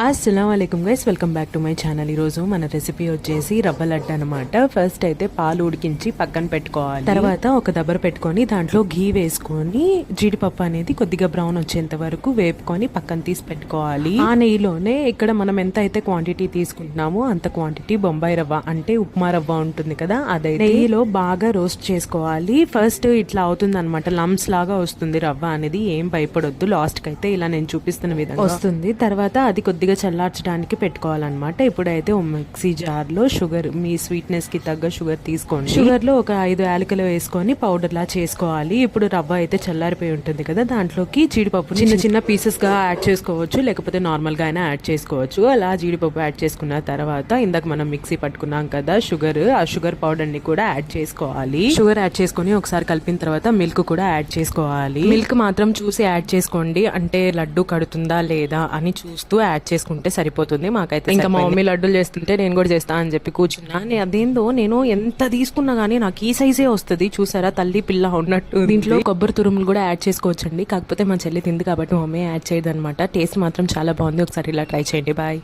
అస్సలాముఅలైకుం guys, welcome back to my channel. ఈరోజు మన recipe వచ్చేసి రవ్వ లడ్డు అనమాట. ఫస్ట్ అయితే పాలు ఉడికించి పక్కన పెట్టుకోవాలి. తర్వాత ఒక దబ్బర పెట్టుకొని దాంట్లో ఘీ వేసుకొని జీడిపప్పు అనేది కొద్దిగా బ్రౌన్ వచ్చేంత వరకు వేపుకొని పక్కన తీసి పెట్టుకోవాలి. ఆ నెయ్యిలోనే ఇక్కడ మనం ఎంత అయితే క్వాంటిటీ తీసుకుంటున్నామో అంత క్వాంటిటీ బొంబాయి రవ్వ అంటే ఉప్మా రవ్వ ఉంటుంది కదా, అదైతే నెయ్యిలో బాగా రోస్ట్ చేసుకోవాలి. ఫస్ట్ ఇట్లా అవుతుంది అనమాట, లమ్స్ లాగా వస్తుంది రవ్వ అనేది. ఏం భయపడొద్దు, లాస్ట్ కి అయితే ఇలా నేను చూపిస్తున్న విధంగా వస్తుంది. తర్వాత అది కొద్దిగా చల్లార్చడానికి పెట్టుకోవాలన్నమాట. ఇప్పుడైతే మిక్సీ జార్ లో షుగర్, మీ స్వీట్నెస్ కి తగ్గ షుగర్ తీసుకోండి. షుగర్ లో ఒక 5 యాలకులు వేసుకొని పౌడర్ లా చేసుకోవాలి. ఇప్పుడు రవ్వ అయితే చల్లారిపోయి ఉంటుంది కదా, దాంట్లోకి జీడిపప్పు చిన్న చిన్న పీసెస్ గా యాడ్ చేసుకోవచ్చు, లేకపోతే నార్మల్ గా అయినా యాడ్ చేసుకోవచ్చు. అలా జీడిపప్పు యాడ్ చేసుకున్న తర్వాత ఇందాక మనం మిక్సీ పట్టుకున్నాం కదా షుగర్, ఆ షుగర్ పౌడర్ ని కూడా యాడ్ చేసుకోవాలి. షుగర్ యాడ్ చేసుకుని ఒకసారి కలిపిన తర్వాత మిల్క్ కూడా యాడ్ చేసుకోవాలి. మిల్క్ మాత్రం చూసి యాడ్ చేసుకోండి, అంటే లడ్డు కడుతుందా లేదా అని చూస్తూ యాడ్ చేసుకుంటే సరిపోతుంది. మాకైతే ఇంకా మా మమ్మీ లడ్డూలు చేస్తుంటే నేను కూడా చేస్తా అని చెప్పి కూర్చున్నా. అదేందో నేను ఎంత తీసుకున్నా గానీ నాకు ఈ సైజే వస్తుంది. చూసారా, తల్లి పిల్ల ఉన్నట్టు. దీంట్లో కొబ్బరి తురుములు కూడా యాడ్ చేసుకోవచ్చండి, కాకపోతే మా చెల్లి తింది కాబట్టి మమ్మీ యాడ్ చేయదు అనమాట. టేస్ట్ మాత్రం చాలా బాగుంది, ఒకసారి ఇలా ట్రై చేయండి. బాయ్.